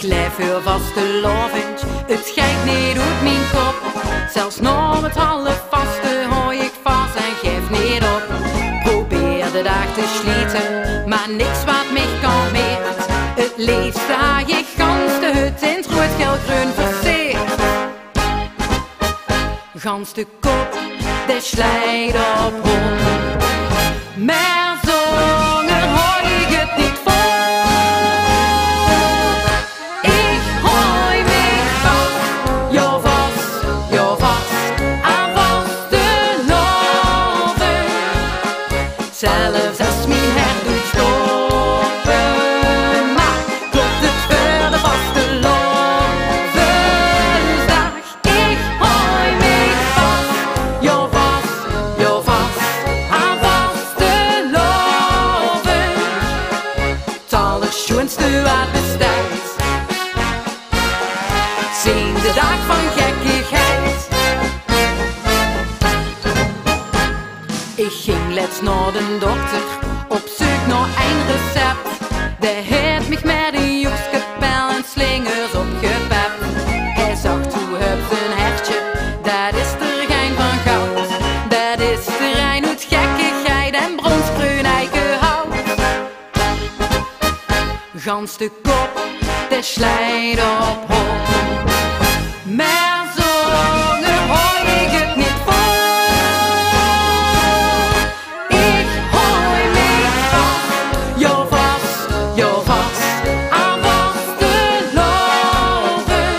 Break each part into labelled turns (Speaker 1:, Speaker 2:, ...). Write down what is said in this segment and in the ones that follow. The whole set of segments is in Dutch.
Speaker 1: Ik leef voor vastelovend, het gaat niet uit mijn kop. Zelfs nog het halve vaste hoor ik vast en geef niet op. Probeer de dag te slieten, maar niks wat mij kan meer. Het liefst sta je gans de hut in het rood-geel-groen verzeerd. Gans de kop, de slijt op hol. Maar zonger hoor ik het niet vol. Ik hooi me vast, jo vast, aan vaste loven. Zelfs als mijn hart doet stoppen, maar klopt het voor de vaste lovensdag. Ik hooi me vast, jo vast, aan vaste loven. Het allerschoonste wat bestaat, zien de dag van gekkigheid. Ik ging let's naar de dokter, op zoek naar een recept. De heeft mich met een joekskapel en slingers opgepept. Hij zag toe op zijn hertje, dat is er geen van goud. Dat is er een uit gekkigheid en bronsgroen eikenhout. Gans de kop, de slijt op hol. Maar zonger hoor ik het niet vol. Ik hooi me vast, aan vaste loven.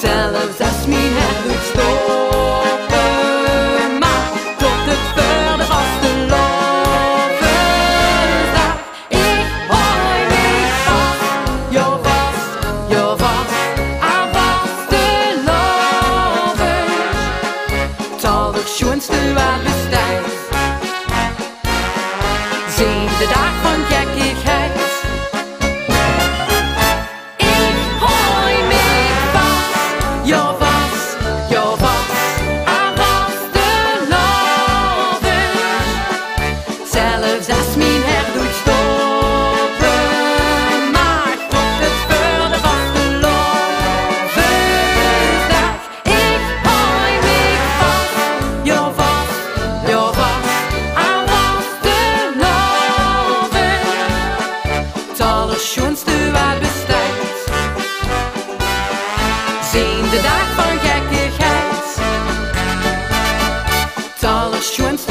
Speaker 1: Zelfs als mijn hart doet stoppen, maar klopt het voor de vaste lovensdag. Ik hooi me vast, aan vaste loven. Het allerschoonste wat bestaat, zien de dag van gekkigheid. Ik hooi me vast, aan vaste loven. Zelfs als mijn hart doet stoppen, maar klopt het voor de vaste lovensdag. Ik hooi me vast, aan vaste loven. Het allerschoonste wat bestaat, zien de dag van gekkigheid. Het allerschoonste